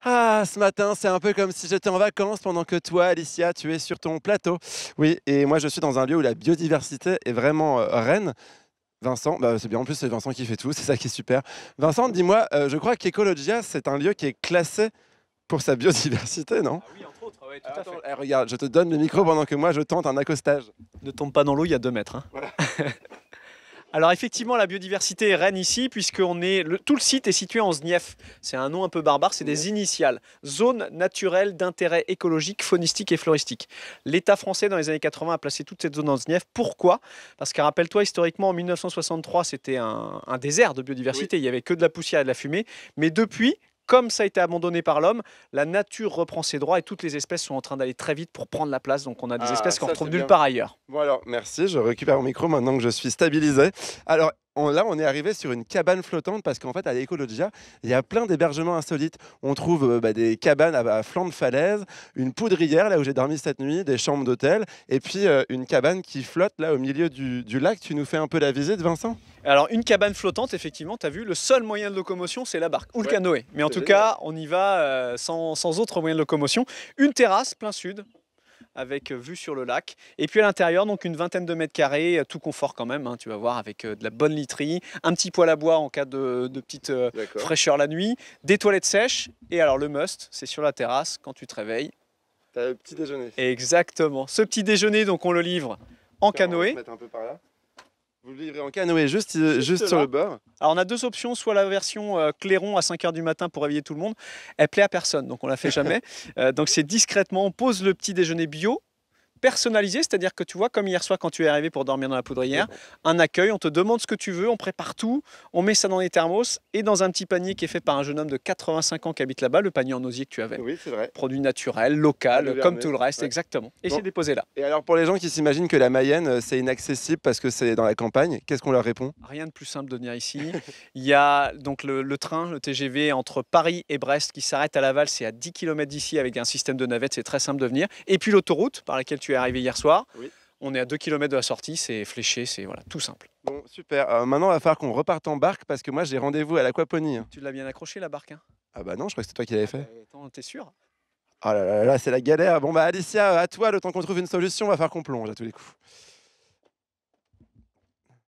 Ah, ce matin, c'est un peu comme si j'étais en vacances pendant que toi, Alicia, tu es sur ton plateau. Oui, et moi, je suis dans un lieu où la biodiversité est vraiment reine. Vincent, bah, c'est bien, en plus, c'est Vincent qui fait tout, c'est ça qui est super. Vincent, dis-moi, je crois qu'Ecologia, c'est un lieu qui est classé pour sa biodiversité, non? Ah oui, entre autres, ouais, tout Alors à attends, fait. regarde, je te donne le micro pendant que moi, je tente un accostage. Ne tombe pas dans l'eau, il y a 2 mètres, hein. Voilà. Alors effectivement, la biodiversité est reine ici, tout le site est situé en ZNIEF. C'est un nom un peu barbare, c'est des initiales. Zone naturelle d'intérêt écologique, faunistique et floristique. L'État français, dans les années 80, a placé toute cette zone en ZNIEF. Pourquoi? Parce que rappelle-toi, historiquement, en 1963, c'était un désert de Oui. biodiversité. Il n'y avait que de la poussière et de la fumée. Mais depuis, comme ça a été abandonné par l'homme, la nature reprend ses droits et toutes les espèces sont en train d'aller très vite pour prendre la place. Donc on a des Ah, espèces qu'on ça, retrouve c'est nulle bien. part ailleurs. Bon alors, merci, je récupère mon micro maintenant que je suis stabilisé. Alors là, on est arrivé sur une cabane flottante parce qu'en fait, à l'Ecologia, il y a plein d'hébergements insolites. On trouve des cabanes à flanc de falaise, une poudrière là où j'ai dormi cette nuit, des chambres d'hôtel, et puis une cabane qui flotte là au milieu du lac. Tu nous fais un peu la visite, Vincent? Alors, une cabane flottante, effectivement, tu as vu, le seul moyen de locomotion, c'est la barque ou le Ouais, canoë. Mais en c'est tout génial. cas, on y va sans autre moyen de locomotion. Une terrasse, plein sud, avec vue sur le lac. Et puis à l'intérieur, donc une vingtaine de mètres carrés, tout confort quand même, hein, tu vas voir, avec de la bonne literie, un petit poêle à bois en cas de petite D'accord. fraîcheur la nuit, des toilettes sèches. Et alors, le must, c'est sur la terrasse, quand tu te réveilles. T'as le petit déjeuner. Exactement. Ce petit déjeuner, donc on le livre en Tiens, on va se canoë. mettre un peu par là. Vous le livrez en canoë Juste juste sur le là. bord. Alors on a deux options, soit la version clairon à 5 heures du matin pour réveiller tout le monde, elle plaît à personne, donc on la fait jamais. Donc c'est discrètement, on pose le petit déjeuner bio, personnalisé, c'est-à-dire que tu vois, comme hier soir quand tu es arrivé pour dormir dans la Oui, poudrière, un accueil, on te demande ce que tu veux, on prépare tout, on met ça dans les thermos et dans un petit panier qui est fait par un jeune homme de 85 ans qui habite là-bas, le panier en osier que tu avais. oui, c'est vrai. Produit naturel, À local, comme Louverné. tout le reste, Ouais. exactement. Et Bon. c'est déposé là. Et alors pour les gens qui s'imaginent que la Mayenne, c'est inaccessible parce que c'est dans la campagne, qu'est-ce qu'on leur répond? Rien de plus simple de venir ici. Il y a donc le train, le TGV entre Paris et Brest qui s'arrête à Laval, c'est à 10 km d'ici avec un système de navette, c'est très simple de venir. Et puis l'autoroute par laquelle tu es arrivé hier soir, Oui. on est à 2 km de la sortie, c'est fléché, c'est voilà, tout simple. Bon, super. Maintenant, il va falloir qu'on reparte en barque parce que moi, j'ai rendez-vous à l'aquaponie, hein. Tu l'as bien accroché la barque, hein? Ah bah non, je crois que c'est toi qui l'avais Ah bah, fait. attends, t'es sûr? Ah là là là, c'est la galère. Bon bah Alicia, à toi, le temps qu'on trouve une solution, va falloir qu'on plonge à tous les coups.